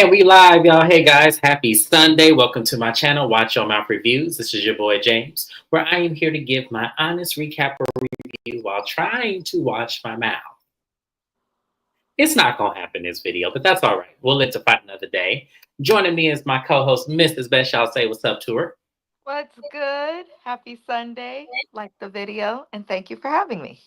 And we live, y'all. Hey guys, happy Sunday. Welcome to my channel, Watch Your Mouth Reviews. This is your boy James, where I am here to give my honest recap or review while trying to watch my mouth. It's not going to happen in this video, but that's all right. We'll live to fight another day. Joining me is my co-host, Mrs. Best. Y'all say what's up to her. What's good? Happy Sunday. Like the video, and thank you for having me.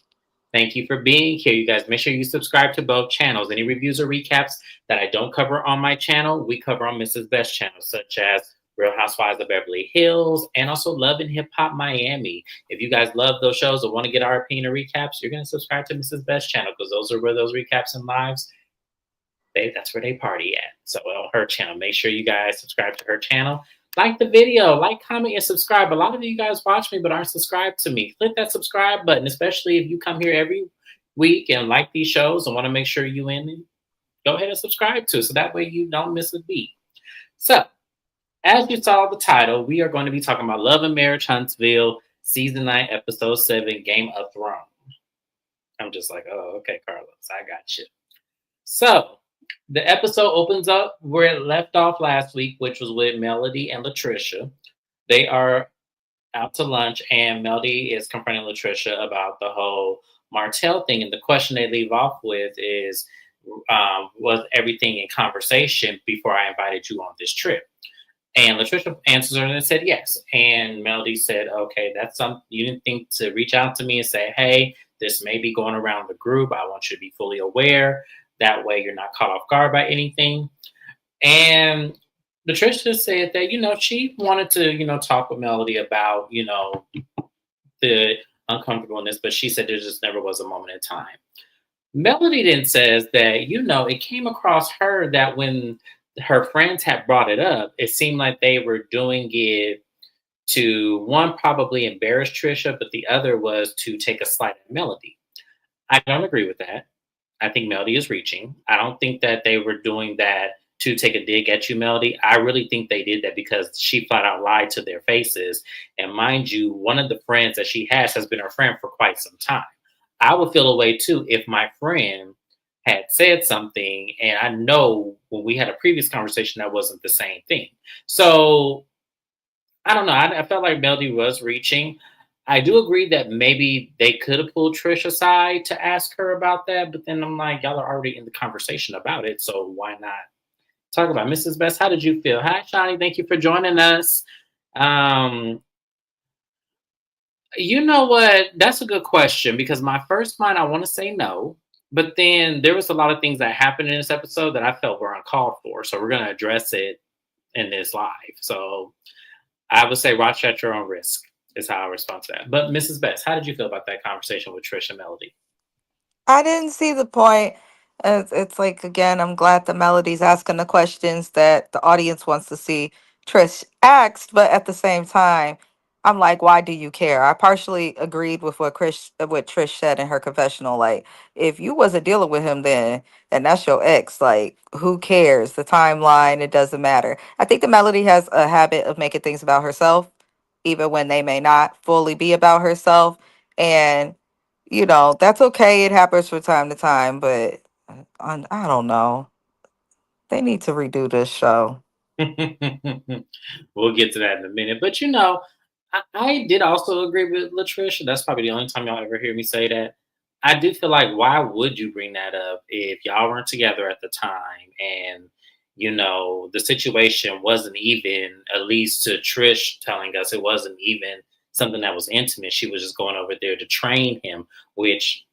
Thank you for being here, you guys. Make sure you subscribe to both channels. Any reviews or recaps that I don't cover on my channel, we cover on Mrs. Best channel, such as Real Housewives of Beverly Hills and also Love and Hip Hop Miami. If you guys love those shows or want to get our opinion or recaps, you're going to subscribe to Mrs. Best channel because those are where those recaps and lives, that's where they party at. So on her channel, make sure you guys subscribe to her channel. Like the video, like, comment, and subscribe. A lot of you guys watch me but aren't subscribed to me. Click that subscribe button, especially if you come here every week and like these shows and want to make sure you in it. Go ahead and subscribe to it so that way you don't miss a beat. So, as you saw the title, we are going to be talking about Love and Marriage Huntsville, Season 9, Episode 7, Game of Thrones. I'm just like, oh, okay, Carlos, I got you. So, the episode opens up where it left off last week, which was with Melody and Latricia. They are out to lunch, and Melody is confronting Latricia about the whole Martell thing. And the question they leave off with is, was everything in conversation before I invited you on this trip? And Latricia answers her and said yes. And Melody said, okay, that's something you didn't think to reach out to me and say, hey, this may be going around the group. I want you to be fully aware. That way you're not caught off guard by anything. And Latricia said that, she wanted to, talk with Melody about, the uncomfortableness, but she said there just never was a moment in time. Melody then says that, it came across her that when her friends had brought it up, it seemed like they were doing it to, one, probably embarrass Trisha, but the other was to take a slight at Melody. I don't agree with that. I think Melody is reaching. I don't think that they were doing that to take a dig at you, Melody. I really think they did that because she flat out lied to their faces. And mind you, one of the friends that she has been her friend for quite some time. I would feel a way too if my friend had said something, and I know when we had a previous conversation, that wasn't the same thing. So I don't know. I felt like Melody was reaching. I do agree that maybe they could have pulled Trish aside to ask her about that, but then I'm like, y'all are already in the conversation about it, so why not talk about it? Mrs. Best, how did you feel? Hi, Shani. Thank you for joining us. You know what? That's a good question because my first mind, I want to say no, but then there was a lot of things that happened in this episode that I felt were uncalled for, so we're going to address it in this live. So I would say watch at your own risk. Is how I respond to that. But Mrs. Best, how did you feel about that conversation with Trish and Melody? I didn't see the point. It's like, again, I'm glad the Melody's asking the questions that the audience wants to see Trish asked, but at the same time, I'm like, why do you care? I partially agreed with what Trish said in her confessional. Like, if you wasn't dealing with him then, and that's your ex, like, who cares? The timeline, it doesn't matter. I think the Melody has a habit of making things about herself, even when they may not fully be about herself. And that's okay. It happens from time to time, but I don't know. They need to redo this show. We'll get to that in a minute. But I did also agree with Latricia. That's probably the only time y'all ever hear me say that. I do feel like, why would you bring that up if y'all weren't together at the time and the situation wasn't even, at least to Trish telling us, it wasn't even something that was intimate. She was just going over there to train him, which,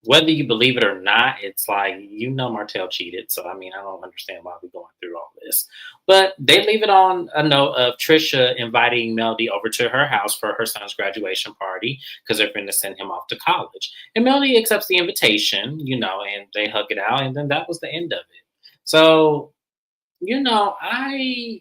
whether you believe it or not, it's like, Martell cheated. So, I mean, I don't understand why we're going through all this. But they leave it on a note of Trisha inviting Melody over to her house for her son's graduation party because they're going to send him off to college. And Melody accepts the invitation, and they hug it out. And then that was the end of it. So, as I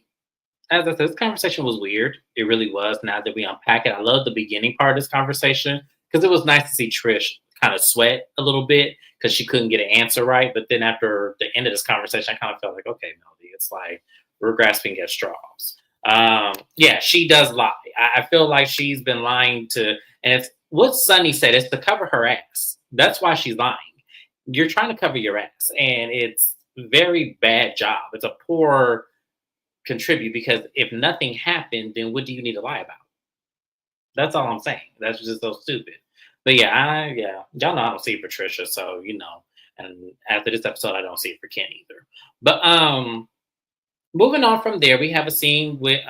said, this conversation was weird. It really was. Now that we unpack it, I love the beginning part of this conversation because it was nice to see Trish kind of sweat a little bit because she couldn't get an answer right. But then after the end of this conversation, I kind of felt like, okay, Melody, it's like we're grasping at straws. Yeah, she does lie. I feel like she's been lying and it's what Sunny said, it's to cover her ass. That's why she's lying. You're trying to cover your ass, and it's very bad job. It's a poor contribute because if nothing happened, then what do you need to lie about? That's all I'm saying. That's just so stupid. But yeah, y'all know I don't see Patricia, so And after this episode, I don't see it for Ken either. But moving on from there, we have a scene with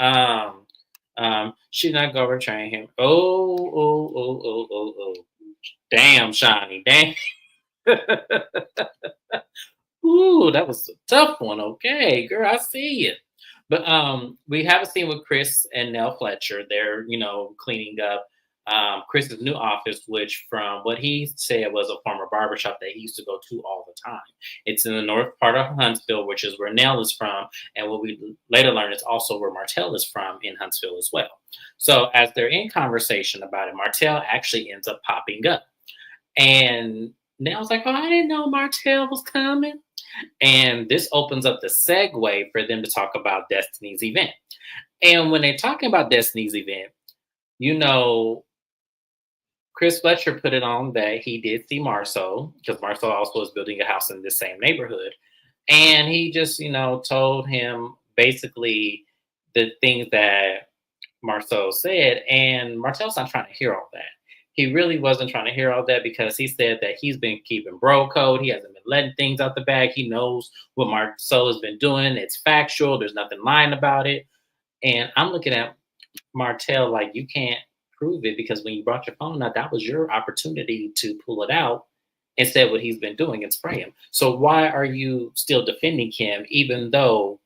she's not gonna train him. Oh. Damn, Shawnee. Damn. Ooh, that was a tough one. Okay, girl, I see it. But we have a scene with Chris and Nell Fletcher. They're, cleaning up Chris's new office, which from what he said was a former barbershop that he used to go to all the time. It's in the north part of Huntsville, which is where Nell is from. And what we later learn is also where Martell is from in Huntsville as well. So as they're in conversation about it, Martell actually ends up popping up. And Nell's like, oh, I didn't know Martell was coming. And this opens up the segue for them to talk about Destiny's event. And when they're talking about Destiny's event, you know, Chris Fletcher put it on that he did see Marceau, because Marceau also was building a house in the same neighborhood. And he just, told him basically the things that Marceau said. And Marcel's not trying to hear all that. He really wasn't trying to hear all that because he said that he's been keeping bro code. He hasn't been letting things out the bag. He knows what Marceau has been doing. It's factual. There's nothing lying about it. And I'm looking at Martell like you can't prove it because when you brought your phone out, that was your opportunity to pull it out and say what he's been doing and spray him. So why are you still defending him even though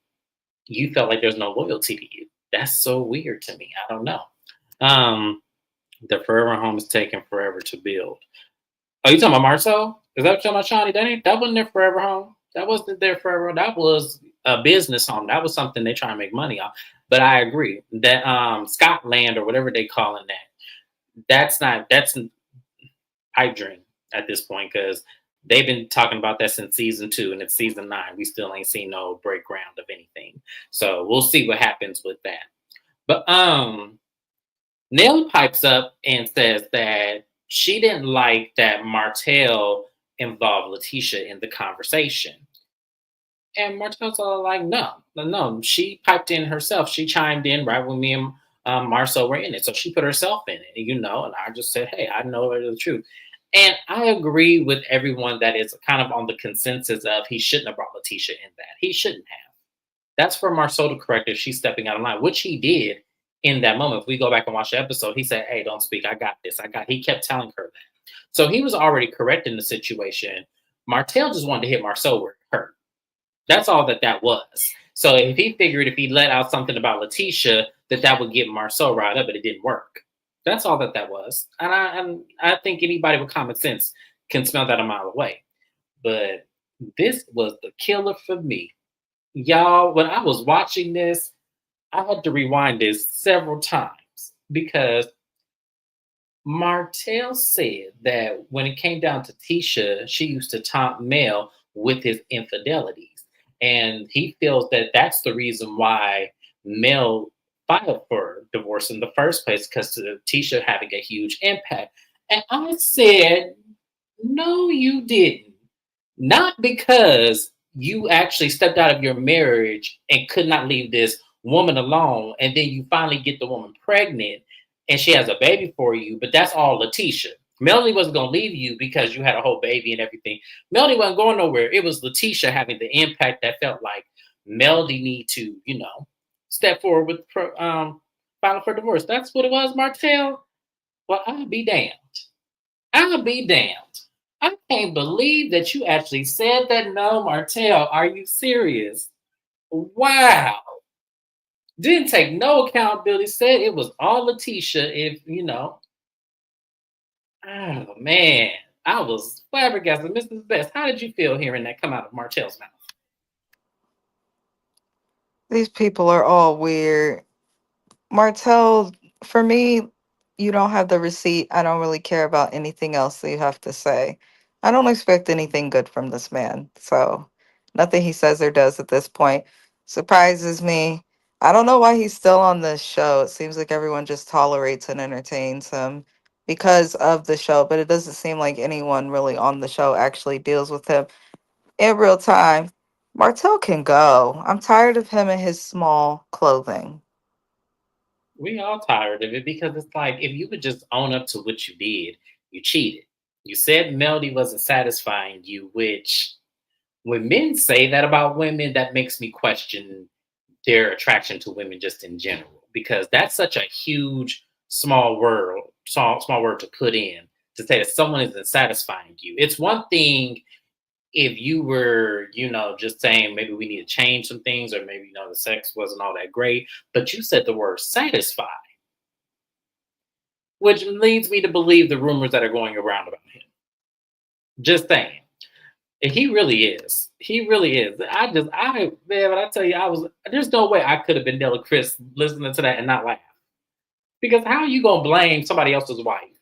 you felt like there's no loyalty to you? That's so weird to me. I don't know. The forever home is taking forever to build. Oh, you talking about Marceau? Is that what you're talking about, Shawnee? That wasn't their forever home. That wasn't their forever. That was a business home. That was something they try to make money off. But I agree that Scotland or whatever they calling that's pipe dream at this point because they've been talking about that since season 2 and it's season 9. We still ain't seen no break ground of anything. So we'll see what happens with that. But Nell pipes up and says that she didn't like that Martell involved Letitia in the conversation. And Martell's all like, no. She piped in herself. She chimed in right when me and Marcel were in it. So she put herself in it, and I just said, hey, I know the truth. And I agree with everyone that is kind of on the consensus of he shouldn't have brought Letitia in that. He shouldn't have. That's for Marcel to correct if she's stepping out of line, which he did in that moment. If we go back and watch the episode, he said, hey, don't speak. I got this. He kept telling her that. So he was already correcting the situation. Martell just wanted to hit Marcel where it hurt. That's all that was. So if he figured if he let out something about Letitia, that would get Marcel riled up, but it didn't work. That's all that was. And I think anybody with common sense can smell that a mile away. But this was the killer for me. Y'all, when I was watching this, I had to rewind this several times because Martell said that when it came down to Tisha, she used to taunt Mel with his infidelities. And he feels that that's the reason why Mel filed for divorce in the first place, because of Tisha having a huge impact. And I said, no, you didn't. Not because you actually stepped out of your marriage and could not leave this woman alone. And then you finally get the woman pregnant and she has a baby for you. But that's all Letitia. Melanie wasn't going to leave you because you had a whole baby and everything. Melody wasn't going nowhere. It was Letitia having the impact that felt like Melody need to, step forward with filing for divorce. That's what it was, Martell. Well, I'll be damned. I'll be damned. I can't believe that you actually said that. No, Martell, are you serious? Wow. Didn't take no accountability. Said it was all Letitia. Oh man, I was flabbergasted. Mrs. Best, how did you feel hearing that come out of Martell's mouth? These people are all weird. Martell, for me, you don't have the receipt. I don't really care about anything else that you have to say. I don't expect anything good from this man. So nothing he says or does at this point surprises me. I don't know why he's still on this show. It seems like everyone just tolerates and entertains him because of the show, but it doesn't seem like anyone really on the show actually deals with him in real time. Martell can go. I'm tired of him and his small clothing. We all tired of it because it's like if you would just own up to what you did, you cheated. You said Melody wasn't satisfying you, which when men say that about women, that makes me question their attraction to women just in general, because that's such a huge, small word to put in to say that someone isn't satisfying you. It's one thing if you were, just saying maybe we need to change some things, or maybe, the sex wasn't all that great, but you said the word satisfy, which leads me to believe the rumors that are going around about him. Just saying. He really is. He really is. Man, when I tell you, there's no way I could have been Della Chris listening to that and not laugh. Because how are you going to blame somebody else's wife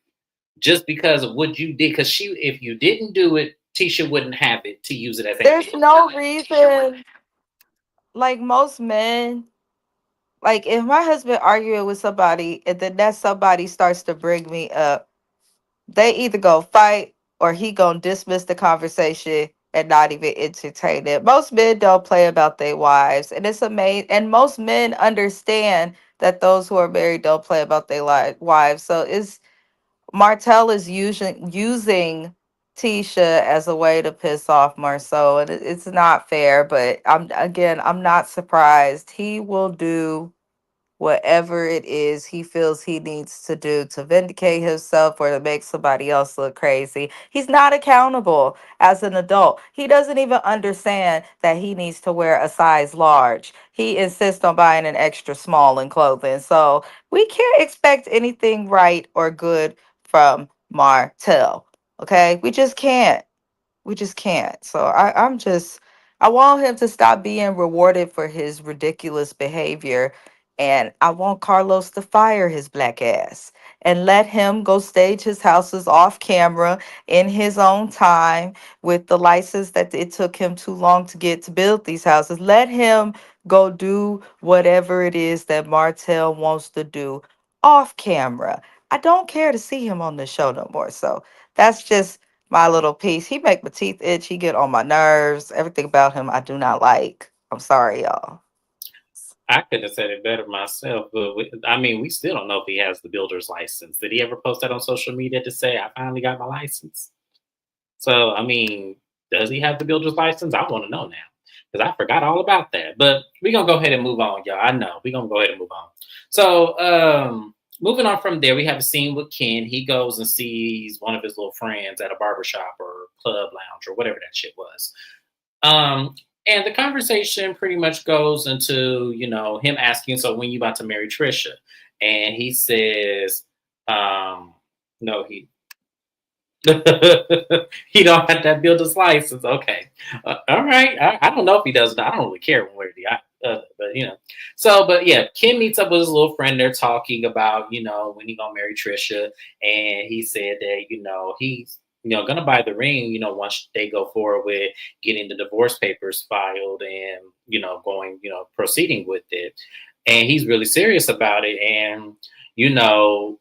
just because of what you did? Because if you didn't do it, Tisha wouldn't have it to use it as There's ammunition. no reason, like most men, like if my husband arguing with somebody and then that somebody starts to bring me up, they either go fight or he gonna dismiss the conversation and not even entertain it. Most men don't play about their wives, and it's amazing. And most men understand that those who are married don't play about their wives. So it's Martell is using Tisha as a way to piss off Marceau, and it's not fair. But I'm not surprised. He will do whatever it is he feels he needs to do to vindicate himself or to make somebody else look crazy. He's not accountable as an adult. He doesn't even understand that he needs to wear a size large. He insists on buying an extra small in clothing. So we can't expect anything right or good from Martell. Okay? We just can't. We just can't. So I want him to stop being rewarded for his ridiculous behavior. And I want Carlos to fire his black ass and let him go stage his houses off camera in his own time with the license that it took him too long to get to build these houses. Let him go do whatever it is that Martell wants to do off camera. I don't care to see him on the show no more. So that's just my little piece. He make my teeth itch. He get on my nerves. Everything about him I do not like. I'm sorry, y'all. I could have said it better myself, but we still don't know if he has the builder's license. Did he ever post that on social media to say, I finally got my license? So, does he have the builder's license? I want to know now because I forgot all about that. But we're going to go ahead and move on, y'all. I know. We're going to go ahead and move on. So, moving on from there, we have a scene with Ken. He goes and sees one of his little friends at a barbershop or club lounge or whatever that shit was. Um, and the conversation pretty much goes into, him asking, so when you about to marry Trisha? And he says, no, he don't have that builder's license. Okay. All right. I don't know if he does. I don't really care one way or the other, but So, but yeah, Kim meets up with his little friend. They're talking about, when he gonna marry Trisha. And he said that, he's, gonna buy the ring, once they go forward with getting the divorce papers filed and, going, proceeding with it. And he's really serious about it. And, you know,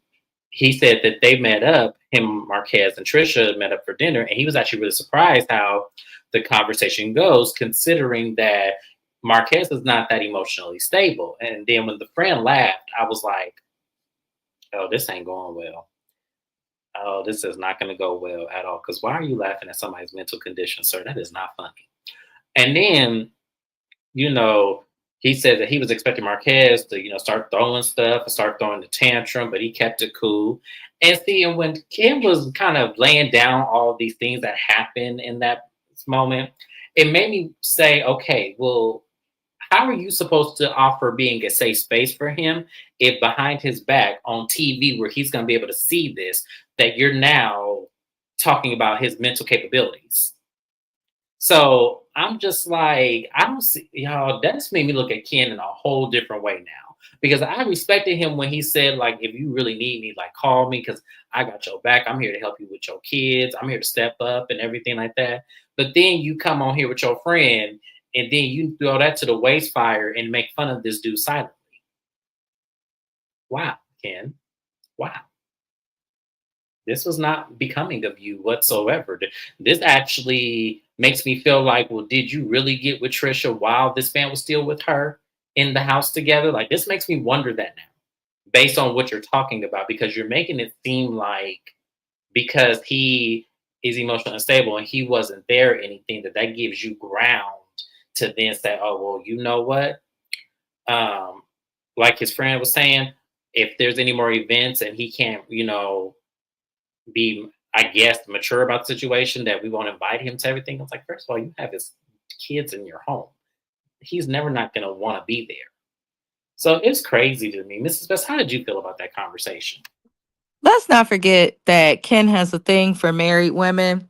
he said that they met up, him, Marquez, and Trisha met up for dinner, and he was actually really surprised how the conversation goes, considering that Marquez is not that emotionally stable. And then when the friend laughed, I was like, "Oh, this ain't going well. Oh, this is not going to go well at all. Because why are you laughing at somebody's mental condition, sir? That is not funny." And then you know, he said that he was expecting Marquez to, start throwing stuff and start throwing the tantrum, but he kept it cool. And see, and when Kim was kind of laying down all these things that happened in that moment, it made me say, okay, well, how are you supposed to offer being a safe space for him if behind his back on TV, where he's going to be able to see this, that you're now talking about his mental capabilities? So I'm just like, I don't see, y'all, that's made me look at Ken in a whole different way now. Because I respected him when he said, like, if you really need me, like, call me because I got your back. I'm here to help you with your kids. I'm here to step up and everything like that. But then you come on here with your friend and then you throw that to the waste fire and make fun of this dude silently. Wow, Ken. Wow. This was not becoming of you whatsoever. This actually makes me feel like, well, did you really get with Trisha while this man was still with her in the house together? Like, this makes me wonder that now, based on what you're talking about, because you're making it seem like because he is emotionally unstable and he wasn't there or anything, that gives you ground to then say, oh, well, you know what? Um, like his friend was saying, if there's any more events and he can't, be, I guess, mature about the situation, that we won't invite him to everything. I was like, first of all, you have his kids in your home. He's never not going to want to be there. So it's crazy to me. Mrs. Best, how did you feel about that conversation? Let's not forget that Ken has a thing for married women.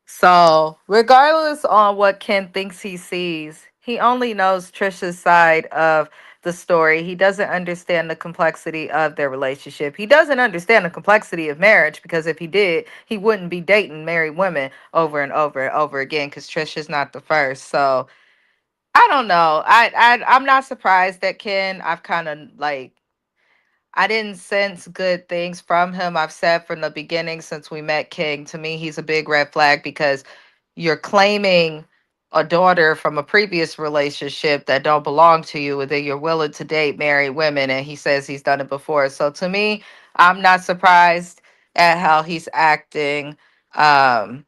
So, regardless on what Ken thinks he sees, he only knows Trisha's side of the story. He doesn't understand the complexity of their relationship. He doesn't understand the complexity of marriage because if he did, he wouldn't be dating married women over and over and over again because Trisha's not the first. So, I don't know. I'm not surprised that Ken. I've kind of like I didn't sense good things from him. I've said from the beginning since we met King, to me, he's a big red flag because you're claiming a daughter from a previous relationship that don't belong to you, and then you're willing to date married women, and he says he's done it before. So to me, I'm not surprised at how he's acting. Um,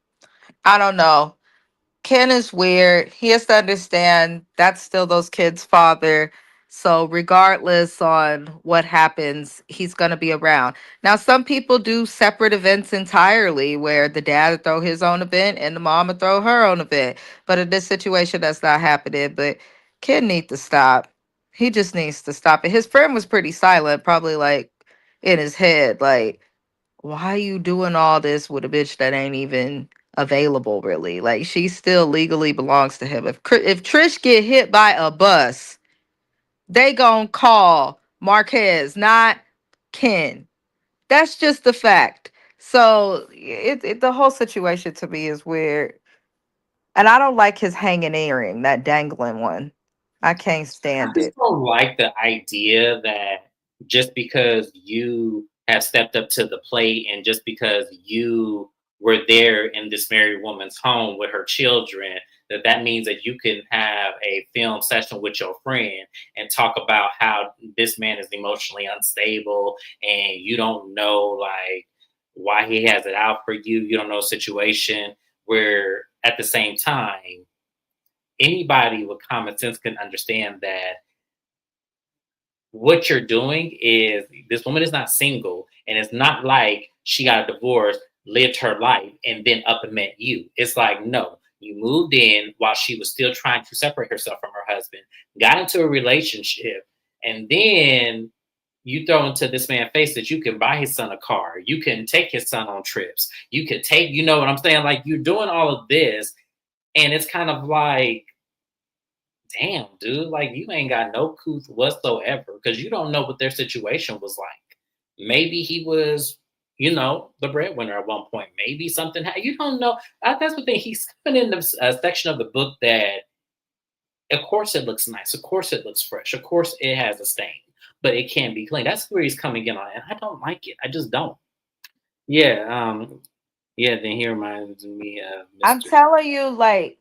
I don't know. Ken is weird. He has to understand that's still those kids' father. So regardless on what happens, he's gonna be around. Now, some people do separate events entirely where the dad will throw his own event and the mom will throw her own event. But in this situation, that's not happening. But Ken needs to stop. He just needs to stop it. His friend was pretty silent, probably like in his head, like why you doing all this with a bitch that ain't even available really? Like she still legally belongs to him. If Trish get hit by a bus, they gon' call Marquez, not Ken. That's just the fact. So the whole situation to me is weird, and I don't like his hanging earring, that dangling one. I can't I stand just it. don't like the idea that just because you have stepped up to the plate and just because you were there in this married woman's home with her children, that means that you can have a film session with your friend and talk about how this man is emotionally unstable and you don't know like why he has it out for you. You don't know a situation where at the same time anybody with common sense can understand that what you're doing is this woman is not single and it's not like she got a divorce, lived her life and then up and met you. It's like no, you moved in while she was still trying to separate herself from her husband, got into a relationship, and then you throw into this man's face that you can buy his son a car, you can take his son on trips, you could take, you know what I'm saying, like you're doing all of this, and it's kind of like, damn, dude, like you ain't got no couth whatsoever because you don't know what their situation was like. Maybe he was, the breadwinner at one point. Maybe something, you don't know. That's the thing. He's coming in the section of the book that, of course, it looks nice. Of course, it looks fresh. Of course, it has a stain, but it can be clean. That's where he's coming in on. And I don't like it. I just don't. Yeah. Yeah. Then he reminds me of I'm Mr. telling you, like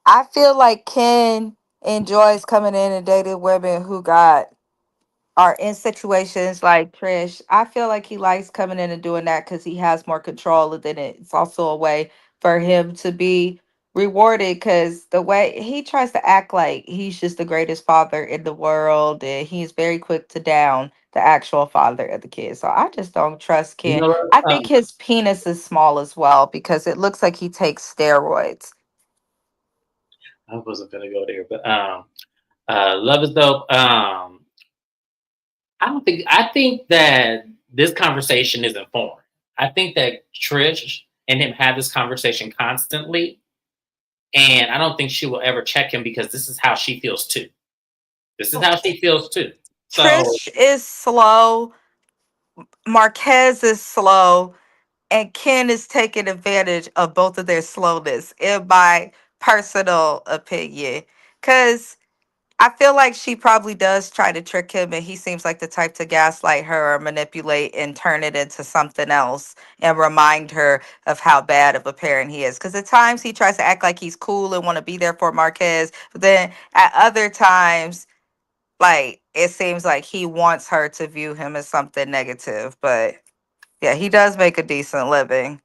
I feel like Ken enjoys coming in and dating women who got are in situations like Trish. I feel like he likes coming in and doing that because he has more control, and then it's also a way for him to be rewarded because the way he tries to act like he's just the greatest father in the world, and he's very quick to down the actual father of the kids. So I just don't trust You Ken. know I what? think his penis is small as well because it looks like he takes steroids. I wasn't gonna go there, but love is dope. I think that this conversation is informed. I think that Trish and him have this conversation constantly, and I don't think she will ever check him because this is how she feels too. This is how she feels too. So Trish is slow. Marquez is slow, and Ken is taking advantage of both of their slowness, in my personal opinion. Because I feel like she probably does try to trick him, and he seems like the type to gaslight her or manipulate and turn it into something else and remind her of how bad of a parent he is. Because at times he tries to act like he's cool and want to be there for Marquez, but then at other times, like it seems like he wants her to view him as something negative. But yeah, he does make a decent living.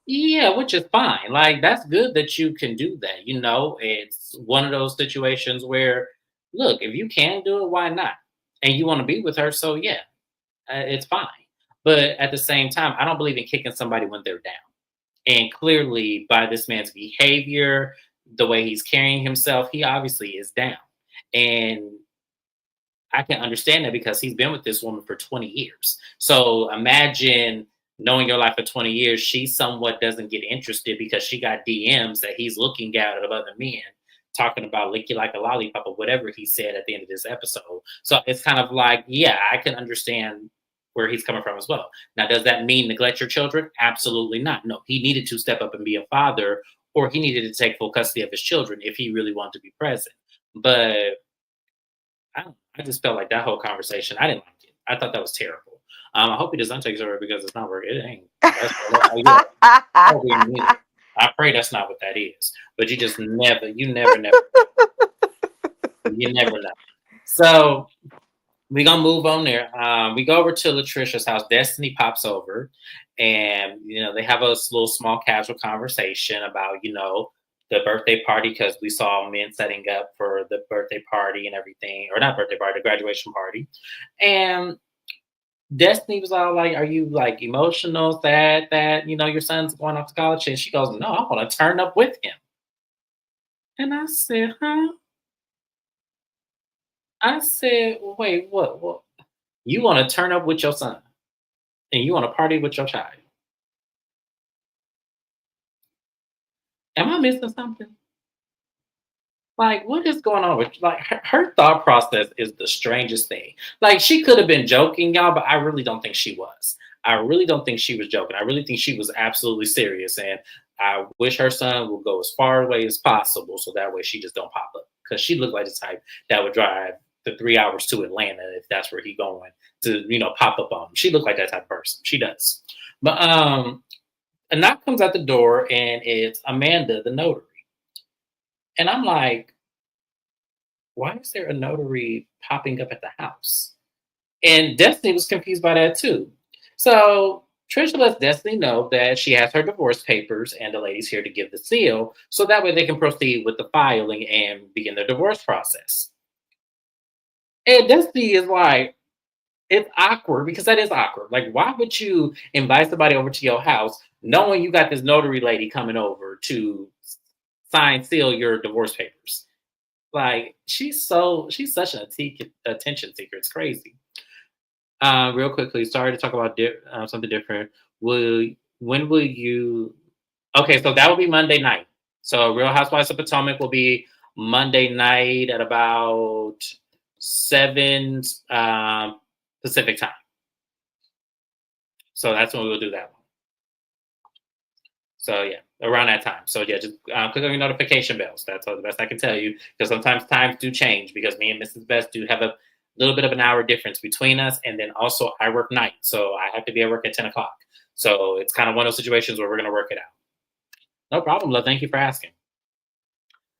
Yeah, which is fine. Like, that's good that you can do that. It's one of those situations where, look, if you can do it, why not? And you want to be with her, so yeah, it's fine. But at the same time, I don't believe in kicking somebody when they're down. And clearly, by this man's behavior, the way he's carrying himself, he obviously is down. And I can understand that because he's been with this woman for 20 years. So imagine knowing your life for 20 years, she somewhat doesn't get interested because she got DMs that he's looking at of other men talking about lick you like a lollipop or whatever he said at the end of this episode. So it's kind of like, yeah, I can understand where he's coming from as well. Now, does that mean neglect your children? Absolutely not. No, he needed to step up and be a father, or he needed to take full custody of his children if he really wanted to be present. But I just felt like that whole conversation, I didn't like it. I thought that was terrible. I hope he doesn't take it over because it's not working. It ain't. Yeah, we need it. I pray that's not what that is. But you never know. So we're gonna move on there. We go over to Latricia's house. Destiny pops over, and they have a little small casual conversation about the birthday party, because we saw men setting up for the birthday party and everything, or not birthday party, the graduation party. And Destiny was all like, "Are you like emotional, sad that your son's going off to college?" And she goes, "No, I want to turn up with him." And I said, "Huh?" I said, "Wait, what? What? You want to turn up with your son, and you want to party with your child? Am I missing something? Like, what is going on with like her thought process is the strangest thing. Like, she could have been joking, y'all, but I really don't think she was. I really don't think she was joking. I really think she was absolutely serious, and I wish her son would go as far away as possible so that way she just don't pop up, because she looked like the type that would drive the 3 hours to Atlanta if that's where he going to pop up on him. She looked like that type of person. She does. But a knock comes at the door, and it's Amanda, the notary. And I'm like, why is there a notary popping up at the house? And Destiny was confused by that too. So Trisha lets Destiny know that she has her divorce papers and the lady's here to give the seal, so that way they can proceed with the filing and begin their divorce process. And Destiny is like, it's awkward, because that is awkward. Like, why would you invite somebody over to your house knowing you got this notary lady coming over to seal your divorce papers? Like, she's such an attention seeker. It's crazy. Real quickly, sorry to talk about something different. When will you? Okay, so that will be Monday night. So Real Housewives of Potomac will be Monday night at about 7 Pacific time. So that's when we'll do that one. So yeah, around that time. So yeah, just click on your notification bells. That's all the best I can tell you, because sometimes times do change, because me and Mrs. Best do have a little bit of an hour difference between us, and then also I work night, so I have to be at work at 10 o'clock. So it's kind of one of those situations where we're gonna work it out. No problem, love. Thank you for asking.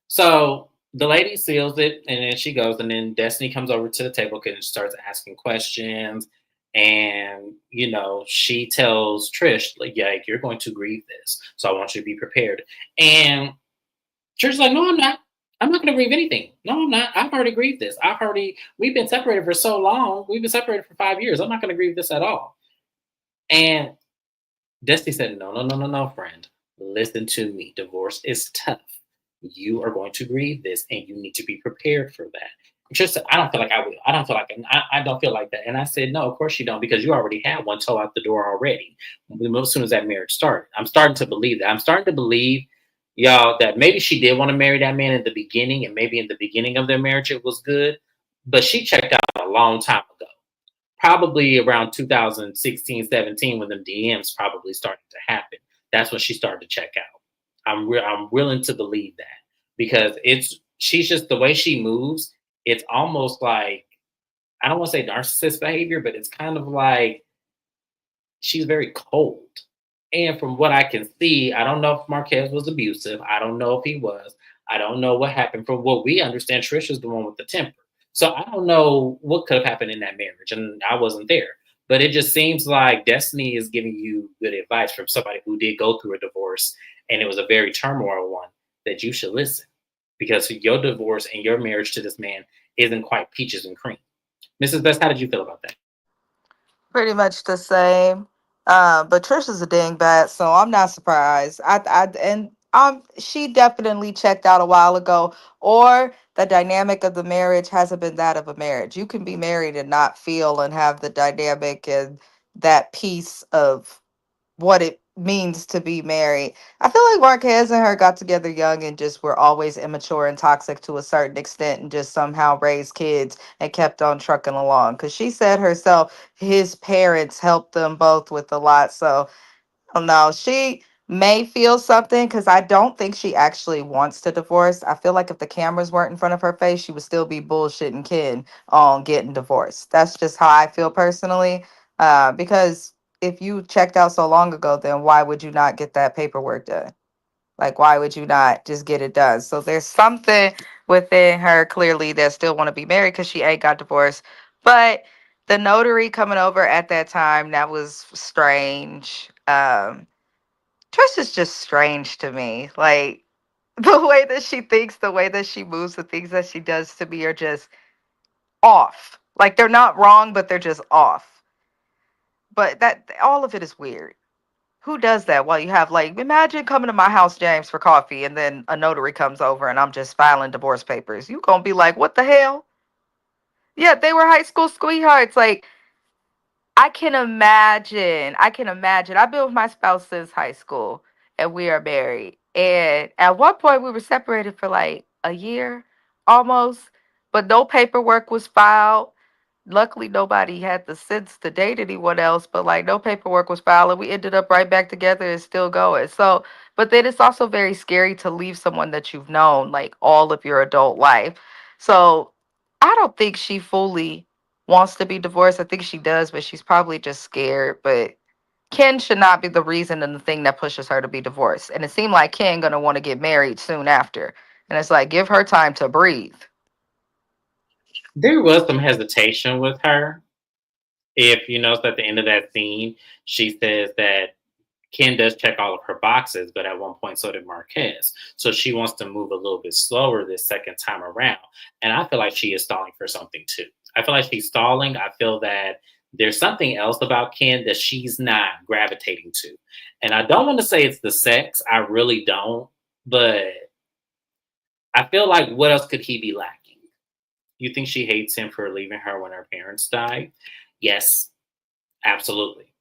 So the lady seals it, and then she goes, and then Destiny comes over to the table and starts asking questions. And she tells Trish, like, yeah, you're going to grieve this, so I want you to be prepared. And Trish's like, no, I'm not. I'm not going to grieve anything. No, I'm not. I've already grieved this. We've been separated for so long. We've been separated for 5 years. I'm not going to grieve this at all. And Destiny said, no, no, no, no, no, friend. Listen to me. Divorce is tough. You are going to grieve this, and you need to be prepared for that. Just, I don't feel like I will. I don't feel like I don't feel like that. And I said, no, of course you don't, because you already had one toe out the door already. As soon as that marriage started, I'm starting to believe that. I'm starting to believe, y'all, that maybe she did want to marry that man in the beginning, and maybe in the beginning of their marriage it was good, but she checked out a long time ago. Probably around 2016, 17, when them DMs probably started to happen. That's when she started to check out. I'm willing to believe that, because she's just the way she moves. It's almost like, I don't want to say narcissist behavior, but it's kind of like she's very cold. And from what I can see, I don't know if Marquez was abusive. I don't know if he was. I don't know what happened. From what we understand, Trisha's the one with the temper. So I don't know what could have happened in that marriage, and I wasn't there. But it just seems like Destiny is giving you good advice from somebody who did go through a divorce, and it was a very turmoil one, that you should listen, because your divorce and your marriage to this man isn't quite peaches and cream. Mrs. Best, how did you feel about that? Pretty much the same. But Trisha's a dingbat, so I'm not surprised. She definitely checked out a while ago, or the dynamic of the marriage hasn't been that of a marriage. You can be married and not feel and have the dynamic and that piece of what it means to be married. I feel like Marquez and her got together young and just were always immature and toxic to a certain extent and just somehow raised kids and kept on trucking along. Because she said herself, his parents helped them both with a lot. So I don't know. She may feel something because I don't think she actually wants to divorce. I feel like if the cameras weren't in front of her face, she would still be bullshitting Ken on getting divorced. That's just how I feel personally. Because if you checked out so long ago, then why would you not get that paperwork done? Like, why would you not just get it done? So there's something within her clearly that still want to be married because she ain't got divorced. But the notary coming over at that time, that was strange. Trish is just strange to me. Like the way that she thinks, the way that she moves, the things that she does to me are just off. Like they're not wrong, but they're just off. But that all of it is weird. Who does that while you have like imagine coming to my house, James, for coffee, and then a notary comes over and I'm just filing divorce papers. You gonna be like, what the hell? Yeah, they were high school sweethearts. Like I can imagine. I can imagine. I've been with my spouse since high school and we are married. And at one point we were separated for like a year almost, but no paperwork was filed. Luckily nobody had the sense to date anyone else, but like no paperwork was filed and we ended up right back together and still going. So, but then it's also very scary to leave someone that you've known like all of your adult life. So I don't think she fully wants to be divorced. I think she does, but she's probably just scared. But Ken should not be the reason and the thing that pushes her to be divorced. And it seemed like Ken gonna want to get married soon after. And it's like give her time to breathe. There was some hesitation with her. If you notice at the end of that scene, she says that Ken does check all of her boxes, but at one point so did Marquez. So she wants to move a little bit slower this second time around. And I feel like she is stalling for something too. I feel like she's stalling. I feel that there's something else about Ken that she's not gravitating to. And I don't want to say it's the sex. I really don't. But I feel like what else could he be lacking? You think she hates him for leaving her when her parents died? Yes, absolutely.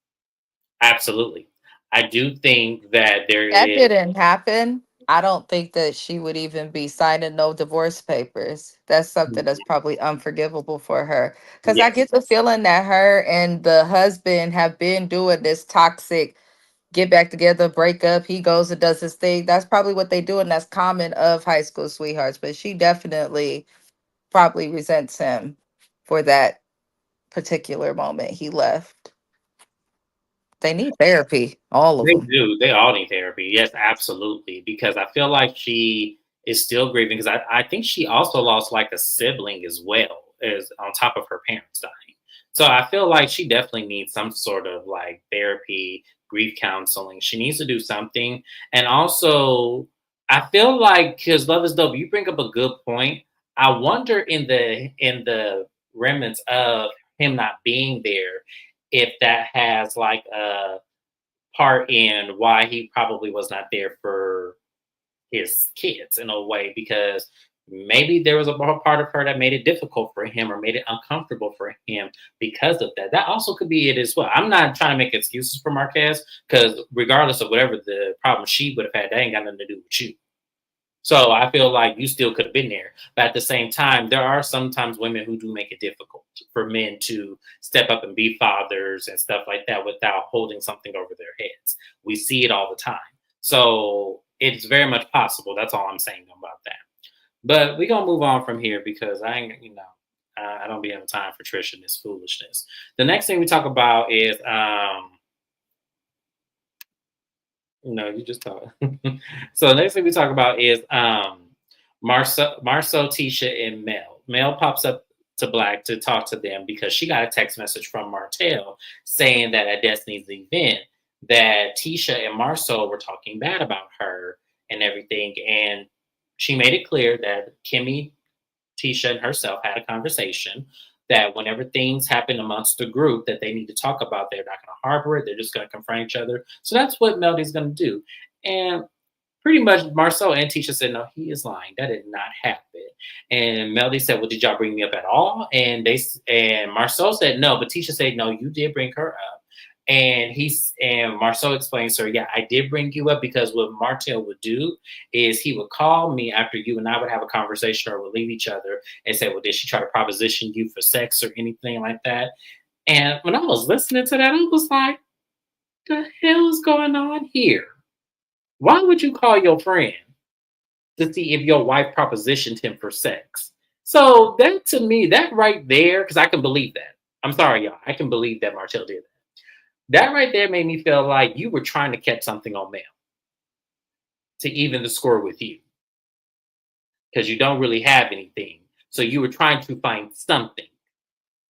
Absolutely. I do think that there That is. didn't happen. I don't think that she would even be signing no divorce papers. That's something that's probably unforgivable for her. Because I Yes. get the feeling that her and the husband have been doing this toxic get back together, break up. He goes and does his thing. That's probably what they do. And that's common of high school sweethearts. But she definitely probably resents him for that particular moment he left. They need therapy, all of They them. do. They all need therapy. Yes, absolutely. Because I feel like she is still grieving. Because I think she also lost like a sibling as well, as on top of her parents dying. So I feel like she definitely needs some sort of like therapy, grief counseling. She needs to do something. And also, I feel like because Love is Dope, you bring up a good point. I wonder in the remnants of him not being there, if that has like a part in why he probably was not there for his kids in a way, because maybe there was a part of her that made it difficult for him or made it uncomfortable for him because of that. That also could be it as well. I'm not trying to make excuses for Marquez, because regardless of whatever the problem she would have had, that ain't got nothing to do with you. So I feel like you still could have been there. But at the same time, there are sometimes women who do make it difficult for men to step up and be fathers and stuff like that without holding something over their heads. We see it all the time. So it's very much possible. That's all I'm saying about that. But we gonna move on from here because I ain't, I don't be having time for Trish and this foolishness. The next thing we talk about is, no, you just talk. So the next thing we talk about is Marcel, Tisha, and Mel. Mel pops up to Black to talk to them because she got a text message from Martell saying that at Destiny's event that Tisha and Marcel were talking bad about her and everything, and she made it clear that Kimmy, Tisha, and herself had a conversation that whenever things happen amongst the group that they need to talk about, they're not going to harbor it. They're just going to confront each other. So that's what Melody's going to do. And pretty much Marcel and Tisha said, no, he is lying. That did not happen. And Melody said, well, did y'all bring me up at all? And Marcel said no, but Tisha said, no, you did bring her up. And Marcel explains to her, yeah, I did bring you up because what Martel would do is he would call me after you and I would have a conversation or would leave each other and say, well, did she try to proposition you for sex or anything like that? And when I was listening to that, I was like, the hell is going on here? Why would you call your friend to see if your wife propositioned him for sex? So that to me, that right there, because I can believe that. I'm sorry, y'all. I can believe that Martell did that. That right there made me feel like you were trying to catch something on Mel to even the score with you because you don't really have anything. So you were trying to find something.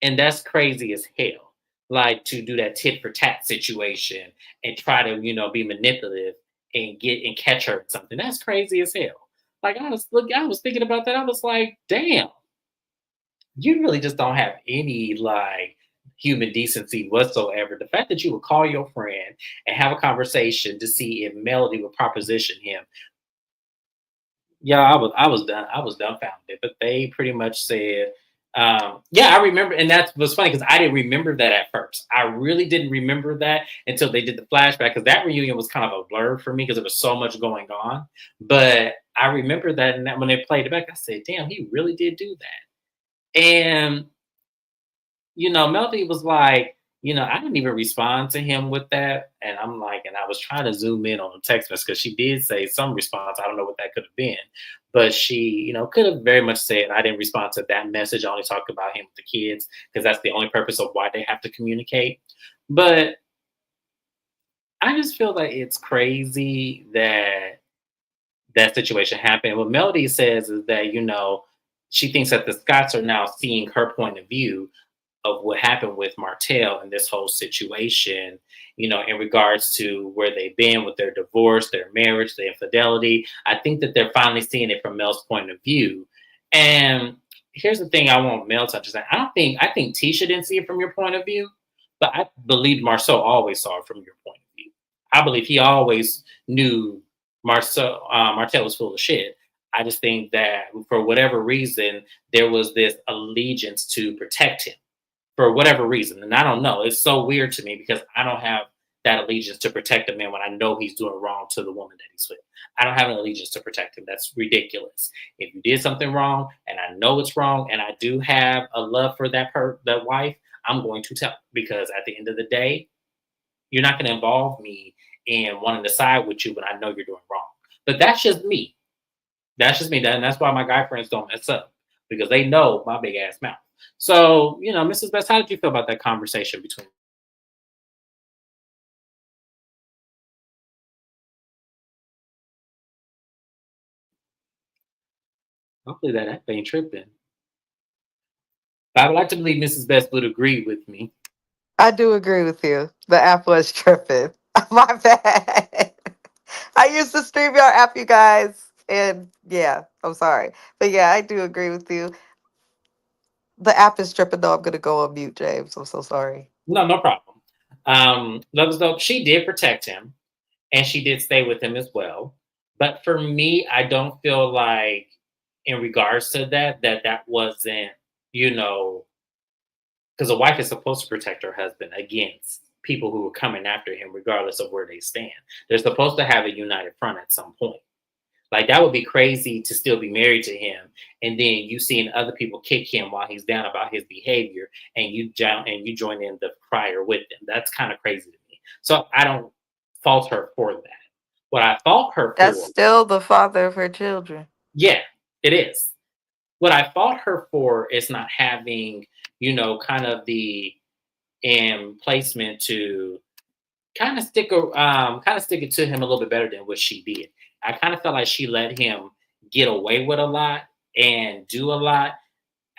And that's crazy as hell. Like to do that tit for tat situation and try to, be manipulative and get and catch her at something. That's crazy as hell. Like I was thinking about that. I was like, damn, you really just don't have any like human decency whatsoever. The fact that you would call your friend and have a conversation to see if Melody would proposition him. Yeah, I was dumbfounded. But they pretty much said, yeah, I remember, and that was funny because I didn't remember that at first. I really didn't remember that until they did the flashback because that reunion was kind of a blur for me because there was so much going on. But I remember that, and that when they played it back, I said, "Damn, he really did do that." And Melody was like, I didn't even respond to him with that. And I'm like, and I was trying to zoom in on the text message because she did say some response. I don't know what that could have been. But she, could have very much said, I didn't respond to that message. I only talked about him with the kids because that's the only purpose of why they have to communicate. But I just feel like it's crazy that that situation happened. What Melody says is that, she thinks that the Scots are now seeing her point of view of what happened with Martell and this whole situation, in regards to where they've been with their divorce, their marriage, their infidelity. I think that they're finally seeing it from Mel's point of view. And here's the thing I want Mel to understand. I think Tisha didn't see it from your point of view, but I believe Marceau always saw it from your point of view. I believe he always knew Martell was full of shit. I just think that for whatever reason, there was this allegiance to protect him for whatever reason. And I don't know. It's so weird to me because I don't have that allegiance to protect a man when I know he's doing wrong to the woman that he's with. I don't have an allegiance to protect him. That's ridiculous. If you did something wrong and I know it's wrong and I do have a love for that wife, I'm going to tell because at the end of the day, you're not going to involve me in wanting to side with you when I know you're doing wrong. But that's just me. That's just me. And that's why my guy friends don't mess up because they know my big ass mouth. So, Mrs. Best, how did you feel about that conversation between? Hopefully that app ain't tripping. But I would like to believe Mrs. Best would agree with me. I do agree with you. The app was tripping. My bad. I used the StreamYard app, you guys. And yeah, I'm sorry. But yeah, I do agree with you. The app is tripping though. I'm gonna go on mute, James. I'm so sorry. No, no problem. Love is dope. She did protect him, and she did stay with him as well. But for me, I don't feel like, in regards to that wasn't, you know, because a wife is supposed to protect her husband against people who are coming after him, regardless of where they stand. They're supposed to have a united front at some point. Like that would be crazy to still be married to him, and then you seeing other people kick him while he's down about his behavior, and you join in the crier with them. That's kind of crazy to me. So I don't fault her for that. What I fault her That's for, still the father of her children. yeah, It is. What I fought her for is not having, kind of the placement to kind of stick it to him a little bit better than what she did. I kind of felt like she let him get away with a lot and do a lot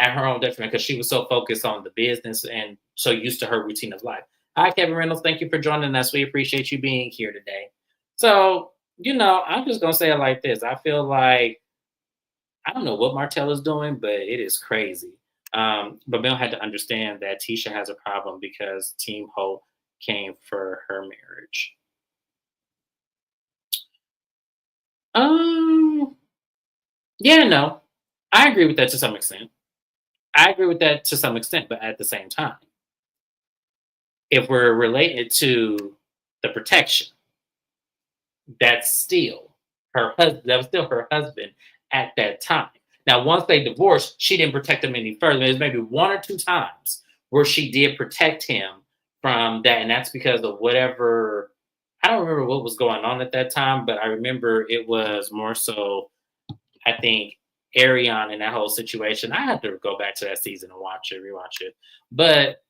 at her own detriment because she was so focused on the business and so used to her routine of life. Hi, Kevin Reynolds. Thank you for joining us. We appreciate you being here today. So, I'm just gonna say it like this. I feel like I don't know what Martell is doing, but it is crazy. But Mel had to understand that Tisha has a problem because Team Hope came for her marriage. Um, yeah, no, I agree with that to some extent. I agree with that to some extent, but at the same time, if we're related to the protection, that's still her husband. That was still her husband at that time. Now, once they divorced, she didn't protect him any further. There's maybe one or two times where she did protect him from that, and that's because of whatever. I don't remember what was going on at that time, but I remember it was more so. I think Arion in that whole situation. I had to go back to that season and rewatch it. But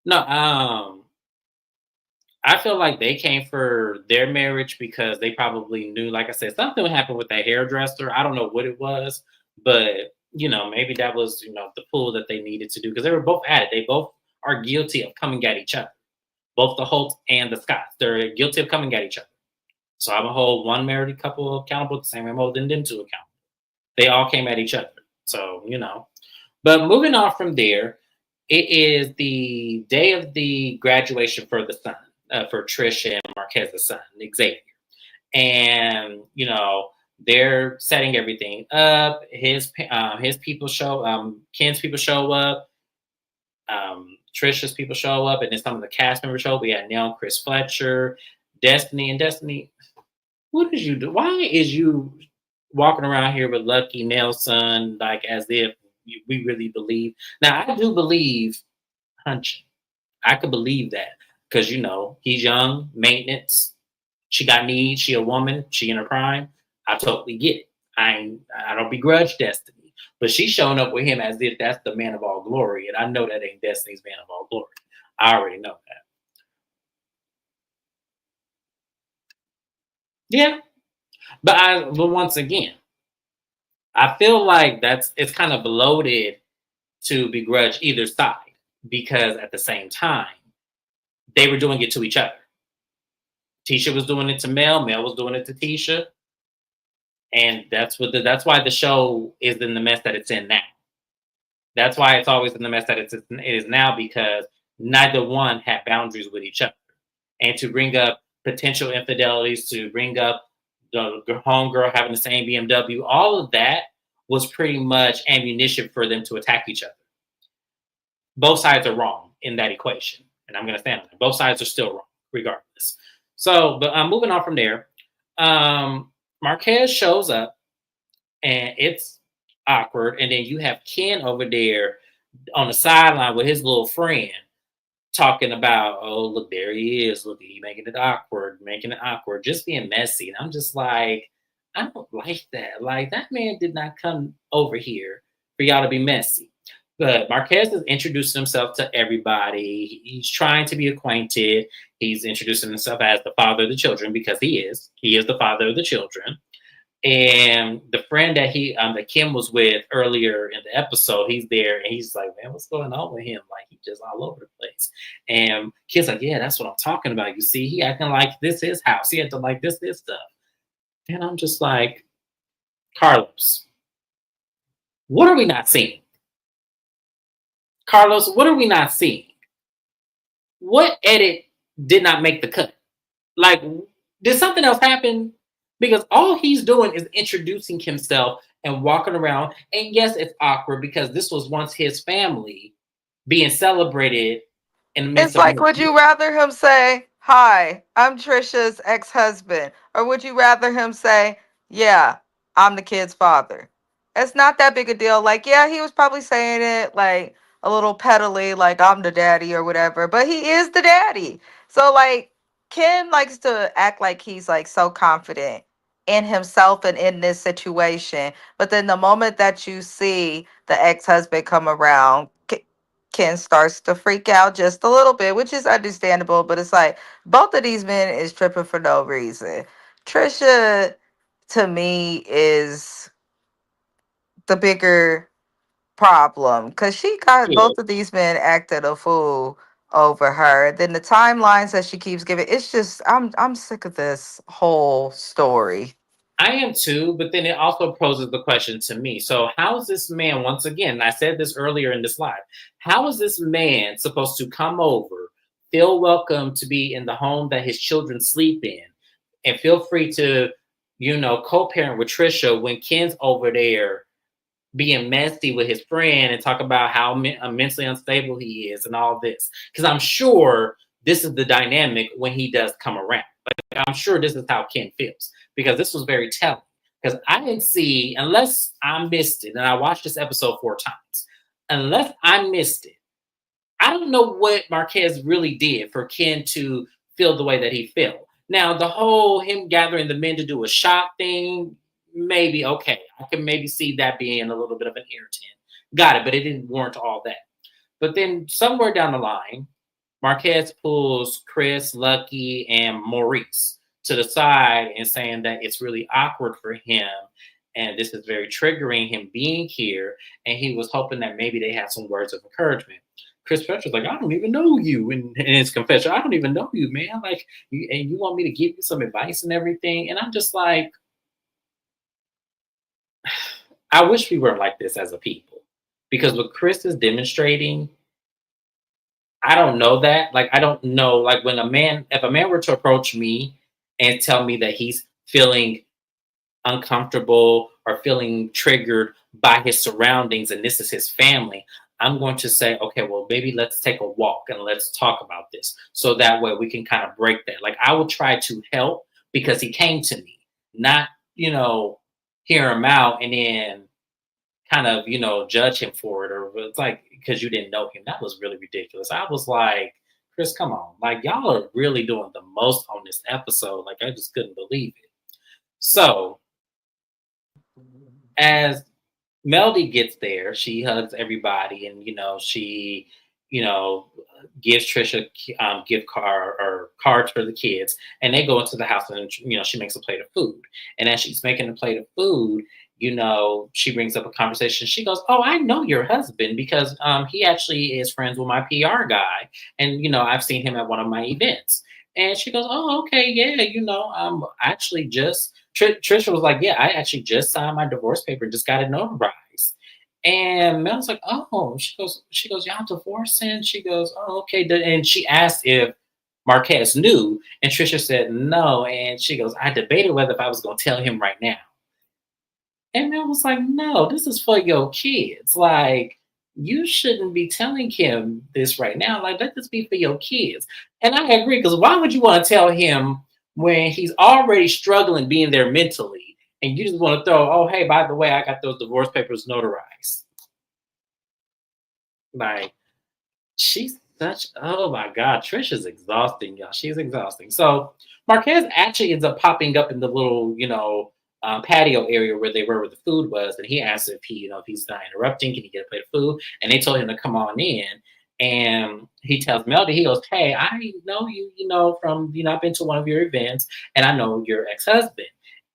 no, I feel like they came for their marriage because they probably knew, like I said, something would happen with that hairdresser. I don't know what it was, but maybe that was, the pull that they needed to do because they were both at it. They both are guilty of coming at each other. Both the Holts and the Scotts. They're guilty of coming at each other. So I'm gonna hold one married couple accountable the same way I'm holding them two accountable. They all came at each other. So, But moving on from there, it is the day of the graduation for the son, for Trish and Marquez's son, Xavier. And, they're setting everything up. His people Ken's people show up. Trisha's people show up, and then some of the cast members show up. We had Neil, Chris Fletcher, Destiny, and Destiny. What did you do? Why is you walking around here with Lucky Nelson, like as if we really believe? Now, I do believe hunching. I could believe that because he's young, maintenance. She got needs. She a woman. She in her prime. I totally get it. I don't begrudge Destiny, but she's showing up with him as if that's the man of all glory, and I know that ain't Destiny's man of all glory. I already know that. Yeah, but once again, I feel like it's kind of bloated to begrudge either side because at the same time they were doing it to each other. Tisha was doing it to Mel. Mel was doing it to Tisha, and that's why the show is in the mess that it's in now. That's why it's always in the mess that it is now because neither one had boundaries with each other, and to bring up potential infidelities, to bring up the homegirl having the same BMW, all of that was pretty much ammunition for them to attack each other. Both sides are wrong in that equation, and I'm going to stand on it. Both sides are still wrong, regardless. So, but moving on from there, Marquez shows up, and it's awkward, and then you have Ken over there on the sideline with his little friend talking about, oh, look, there he is. Look, he making it awkward, just being messy. And I'm just like, I don't like that. Like, that man did not come over here for y'all to be messy. But Marquez is introducing himself to everybody. He's trying to be acquainted. He's introducing himself as the father of the children because he is. He is the father of the children. And the friend that Kim was with earlier in the episode, he's there and he's like, man, what's going on with him? Like, he's just all over the place. And Kim's like, yeah, that's what I'm talking about. You see, he acting like this is house. He had to like this stuff. And I'm just like, Carlos, what are we not seeing? Carlos, what are we not seeing? What edit did not make the cut? Like, did something else happen? Because all he's doing is introducing himself and walking around. And yes, it's awkward because this was once his family being celebrated in the midst It's of like, would you rather him say, "Hi, I'm Trisha's ex-husband," or would you rather him say, "Yeah, I'm the kid's father"? It's not that big a deal. Like, yeah, he was probably saying it like a little pettily, like I'm the daddy or whatever, but he is the daddy. So like Ken likes to act like he's like so confident in himself and in this situation. But then the moment that you see the ex-husband come around, Ken starts to freak out just a little bit, which is understandable. But it's like both of these men is tripping for no reason. Trisha, to me, is the bigger problem because she got Yeah. both of these men acting a fool over her. Then the timelines that she keeps giving, it's just I'm sick of this whole story. I am too, but then it also poses the question to me. So, how is this man, once again, I said this earlier in this live, how is this man supposed to come over, feel welcome to be in the home that his children sleep in, and feel free to, co parent with Trisha when Ken's over there being messy with his friend and talk about how mentally unstable he is and all this? Because I'm sure this is the dynamic when he does come around. Like, I'm sure this is how Ken feels because this was very telling. Because I didn't see, unless I missed it, and I watched this episode 4 times, unless I missed it, I don't know what Marquez really did for Ken to feel the way that he felt. Now, the whole him gathering the men to do a shot thing, maybe okay. I can maybe see that being a little bit of an irritant. Got it, but it didn't warrant all that. But then somewhere down the line, Marquez pulls Chris, Lucky, and Maurice to the side and saying that it's really awkward for him and this is very triggering him being here. And he was hoping that maybe they had some words of encouragement. Chris Petra's like, I don't even know you. And in his confession, I don't even know you, man. Like, and you want me to give you some advice and everything. And I'm just like, I wish we weren't like this as a people. Because what Chris is demonstrating, I don't know that. Like, I don't know. Like, if a man were to approach me and tell me that he's feeling uncomfortable or feeling triggered by his surroundings and this is his family, I'm going to say, okay, well, maybe let's take a walk and let's talk about this. So that way we can kind of break that. Like, I would try to help because he came to me, not, hear him out and then kind of, judge him for it. Or it's like, because you didn't know him. That was really ridiculous. I was like, Chris, come on. Like, y'all are really doing the most on this episode. Like, I just couldn't believe it. So, as Melody gets there, she hugs everybody, and she, you know, gives Trisha gift card or cards for the kids, and they go into the house, and she makes a plate of food, and as she's making a plate of food, she brings up a conversation. She goes, "Oh, I know your husband because he actually is friends with my PR guy, and I've seen him at one of my events." And she goes, "Oh, okay, yeah, actually just." Trisha was like, "Yeah, I actually just signed my divorce paper and just got it notarized." And Mel's like, "Oh," she goes, "Y'all divorcing?" She goes, "Oh, okay." And she asked if Marquez knew, and Trisha said no. And she goes, "I debated whether if I was going to tell him right now." And Mel was like, "No, this is for your kids. Like, you shouldn't be telling him this right now. Like, let this be for your kids." And I agree, because why would you want to tell him when he's already struggling being there mentally, and you just want to throw, "Oh, hey, by the way, I got those divorce papers notarized." Like, she's oh my God, Trisha's exhausting, y'all. She's exhausting. So Marquez actually ends up popping up in the little, patio area where they were, where the food was, and he asked if if he's not interrupting, can he get a plate of food? And they told him to come on in. And he tells Melody, he goes, "Hey, I know you, from, I've been to one of your events, and I know your ex-husband."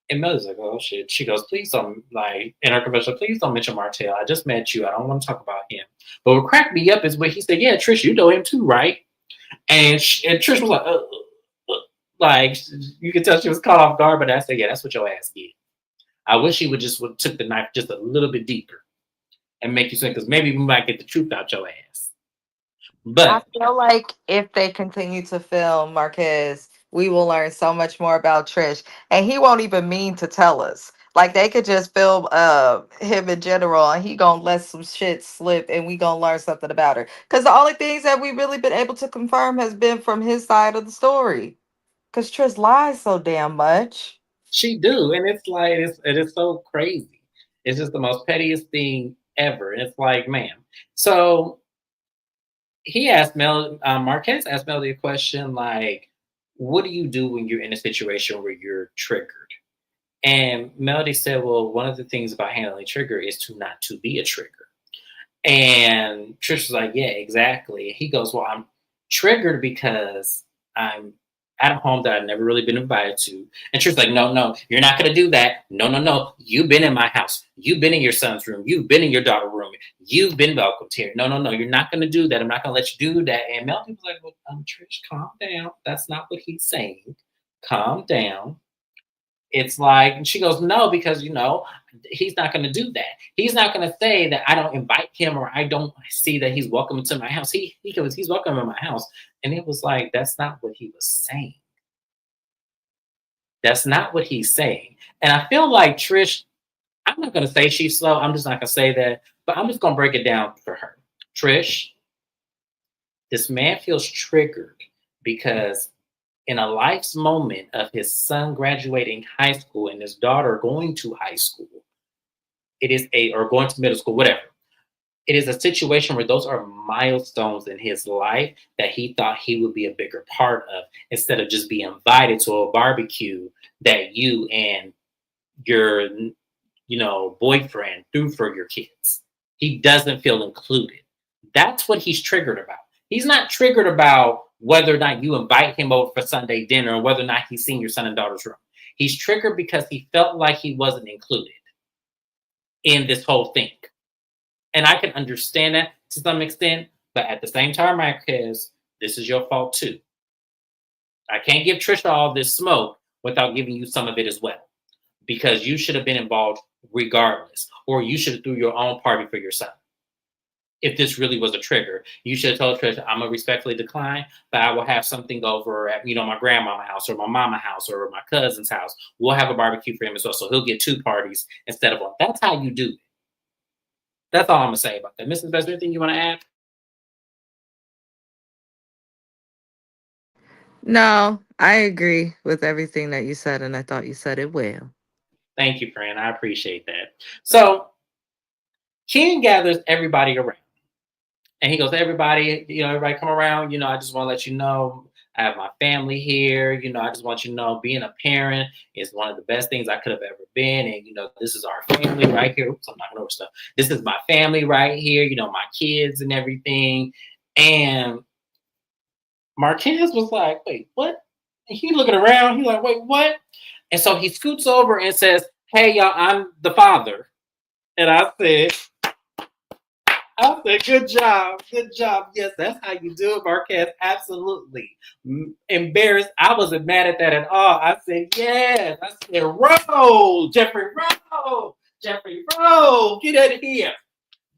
And Melody's like, "Oh shit." She goes, "Please don't," like, in her confession, "Please don't mention Martell. I just met you. I don't want to talk about him." But what cracked me up is when he said, "Yeah, Trish, you know him too, right?" And Trish was like, like, you could tell she was caught off guard. But I said, "Yeah, that's what your ass did." I wish he would took the knife just a little bit deeper and make you think, because maybe we might get the truth out your ass. I But feel like if they continue to film Marquez, we will learn so much more about Trish, and he won't even mean to tell us. Like they could just film him in general, and he gonna let some shit slip, and we gonna learn something about her. Because the only things that we really been able to confirm has been from his side of the story. Because Trish lies so damn much. she do, and it's like it is so crazy. It's just the most pettiest thing ever. And it's like, man. So he asked Marquez asked Melody a question like, "What do you do when you're in a situation where you're triggered?" And Melody said, well, one of the things about handling trigger is to not to be a trigger. And Trish was like, yeah, exactly. He goes, well, I'm triggered because I'm at a home that I've never really been invited to. And Trish's like, no, no, you're not going to do that. No, no, no. You've been in my house. You've been in your son's room. You've been in your daughter's room. You've been welcomed here. No, no, no. You're not going to do that. I'm not going to let you do that. And Melody was like, well, Trish, calm down. That's not what he's saying. Calm down. It's like, and she goes, no, because, he's not going to do that. He's not going to say that I don't invite him or I don't see that he's welcome to my house. He goes, he's welcome in my house. And it was like, that's not what he was saying. That's not what he's saying. And I feel like Trish, I'm not going to say she's slow. I'm just not going to say that, but I'm just going to break it down for her. Trish, this man feels triggered because in a life's moment of his son graduating high school and his daughter going to high school, or going to middle school, whatever. It is a situation where those are milestones in his life that he thought he would be a bigger part of instead of just being invited to a barbecue that you and your, boyfriend threw for your kids. He doesn't feel included. That's what he's triggered about. He's not triggered about whether or not you invite him over for Sunday dinner or whether or not he's seen your son and daughter's room. He's triggered because he felt like he wasn't included in this whole thing. And I can understand that to some extent, but at the same time, Marquez, this is your fault too. I can't give Trisha all this smoke without giving you some of it as well. Because you should have been involved regardless, or you should have threw your own party for your son. If this really was a trigger, you should have told Trisha, I'm gonna respectfully decline, but I will have something over at my grandmama's house or my mama's house or my cousin's house. We'll have a barbecue for him as well, so he'll get two parties instead of one. That's how you do it. That's all I'm gonna say about that. Mrs. Best, anything you want to add? No, I agree with everything that you said, and I thought you said it well. Thank you, friend. I appreciate that. So Ken gathers everybody around. And he goes, everybody, everybody come around. I just want to let you know I have my family here. I just want you to know being a parent is one of the best things I could have ever been. And, this is our family right here. Oops, I'm knocking over stuff. This is my family right here, my kids and everything. And Marquez was like, wait, what? And he looking around. He's like, wait, what? And so he scoots over and says, hey, y'all, I'm the father. And I said, good job. Good job. Yes, that's how you do it, Marquez. Absolutely. Embarrassed. I wasn't mad at that at all. I said, yes. I said, roll, Jeffrey, roll. Jeffrey, roll. Get out of here.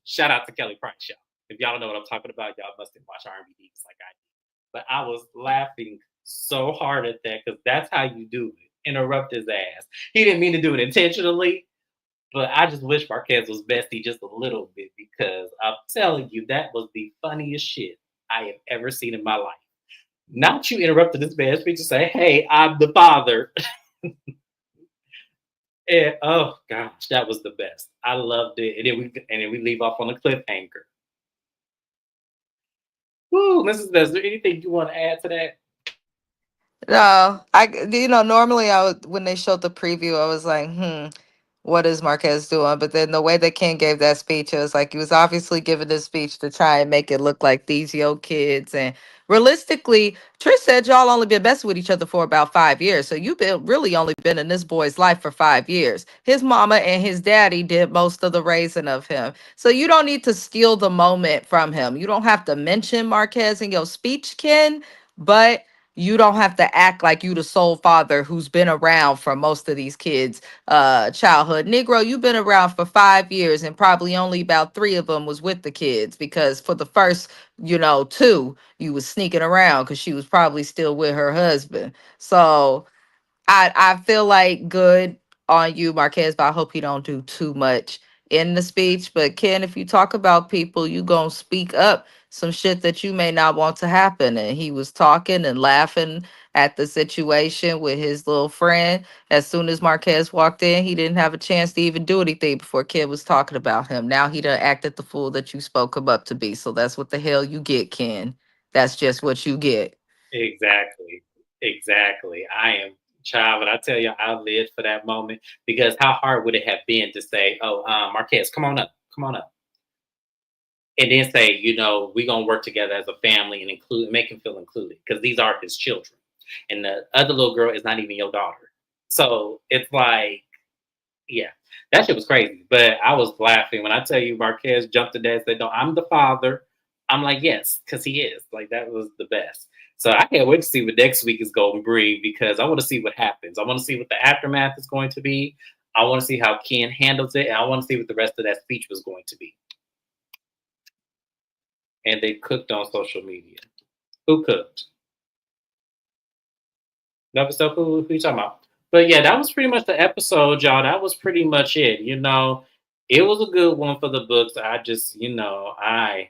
Shout out to Kelly Price, y'all. If y'all don't know what I'm talking about, y'all must have watched R&B like I did. But I was laughing so hard at that because that's how you do it. Interrupt his ass. He didn't mean to do it intentionally. But I just wish Marquez was bestie just a little bit because I'm telling you, that was the funniest shit I have ever seen in my life. Not you interrupted this man's speech to say, hey, I'm the father. And oh gosh, that was the best. I loved it. And then we leave off on a cliffhanger. Woo, Mrs. Best, is there anything you want to add to that? No, normally when they showed the preview, I was like, what is Marquez doing? But then the way that Ken gave that speech, it was like he was obviously giving this speech to try and make it look like these young kids. And realistically, Trish said y'all only been messing with each other for about 5 years. So you've been really only been in this boy's life for 5 years. His mama and his daddy did most of the raising of him. So you don't need to steal the moment from him. You don't have to mention Marquez in your speech, Ken, but you don't have to act like you the sole father who's been around for most of these kids childhood. Negro, you've been around for 5 years and probably only about 3 of them was with the kids, because for the first 2 you was sneaking around because she was probably still with her husband. So I feel like good on you, Marquez, but I hope you don't do too much in the speech. But Ken, if you talk about people, you gonna speak up some shit that you may not want to happen. And he was talking and laughing at the situation with his little friend. As soon as Marquez walked in, he didn't have a chance to even do anything before Ken was talking about him. Now he done acted the fool that you spoke him up to be. So that's what the hell you get, Ken. That's just what you get. Exactly. Exactly. I am Child, but I tell you, I lived for that moment because how hard would it have been to say, "Oh, Marquez, come on up," and then say, we're gonna work together as a family and make him feel included because these are his children, and the other little girl is not even your daughter. So it's like, yeah, that shit was crazy. But I was laughing when I tell you Marquez jumped to dad and said, "No, I'm the father." I'm like, yes, because he is. Like that was the best. So I can't wait to see what next week is going to bring because I want to see what happens. I want to see what the aftermath is going to be. I want to see how Ken handles it, and I want to see what the rest of that speech was going to be. And they cooked on social media. Who cooked? Never stuff. Who you talking about? But yeah, that was pretty much the episode, y'all. That was pretty much it. It was a good one for the books. I just, I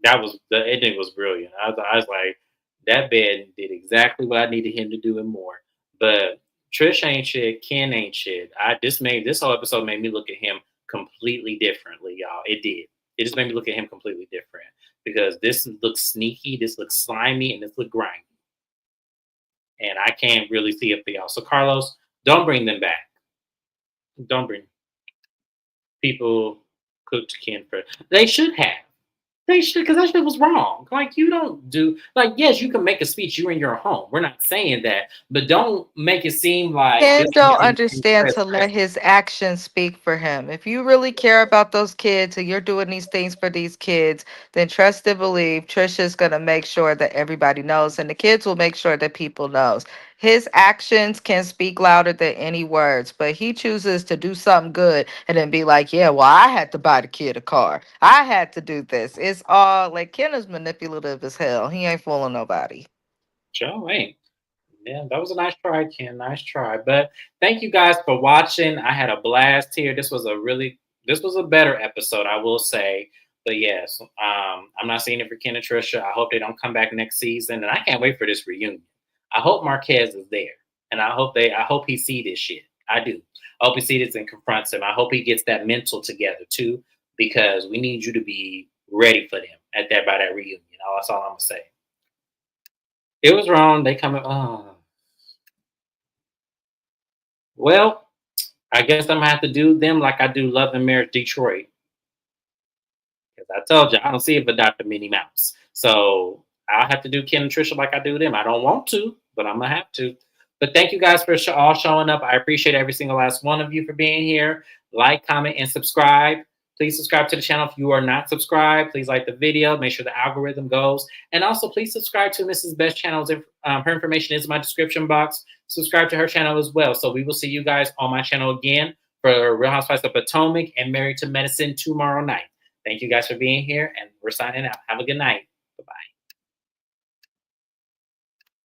that was the ending was brilliant. I was like, that man did exactly what I needed him to do and more. But Trish ain't shit. Ken ain't shit. This whole episode made me look at him completely differently, y'all. It did. It just made me look at him completely different because this looks sneaky, this looks slimy, and this looks grimy. And I can't really see it for y'all. So Carlos, don't bring them back. Don't bring people cooked Ken for. They should have. They should, because that shit was wrong. Like, you don't do, like, yes, you can make a speech. You're in your home. We're not saying that, but don't make it seem like Ken this don't man understand to let his actions speak for him. If you really care about those kids and you're doing these things for these kids, then trust and believe Trisha's gonna make sure that everybody knows, and the kids will make sure that people knows. His actions can speak louder than any words, but he chooses to do something good and then be like, "Yeah, well, I had to buy the kid a car. I had to do this." It's all like Ken is manipulative as hell. He ain't fooling nobody. Joe ain't. Yeah, that was a nice try, Ken. Nice try. But thank you guys for watching. I had a blast here. This was a better episode, I will say. But yes, I'm not seeing it for Ken and Trisha. I hope they don't come back next season, and I can't wait for this reunion. I hope Marquez is there, and I hope he see this shit. I do. I hope he sees this and confronts him. I hope he gets that mental together too, because we need you to be ready for them by that reunion. That's all I'm gonna say. It was wrong. They come. Oh. Well, I guess I'm gonna have to do them like I do Love and Marriage Detroit. Because I told you I don't see it for Dr. Minnie Mouse. So I'll have to do Ken and Trisha like I do them. I don't want to, but I'm gonna have to. But thank you guys for all showing up. I appreciate every single last one of you for being here. Like, comment, and subscribe. Please subscribe to the channel if you are not subscribed. Please like the video. Make sure the algorithm goes. And also, please subscribe to Mrs. Best channel. Her information is in my description box. Subscribe to her channel as well. So we will see you guys on my channel again for Real Housewives of Potomac and Married to Medicine tomorrow night. Thank you guys for being here, and we're signing out. Have a good night.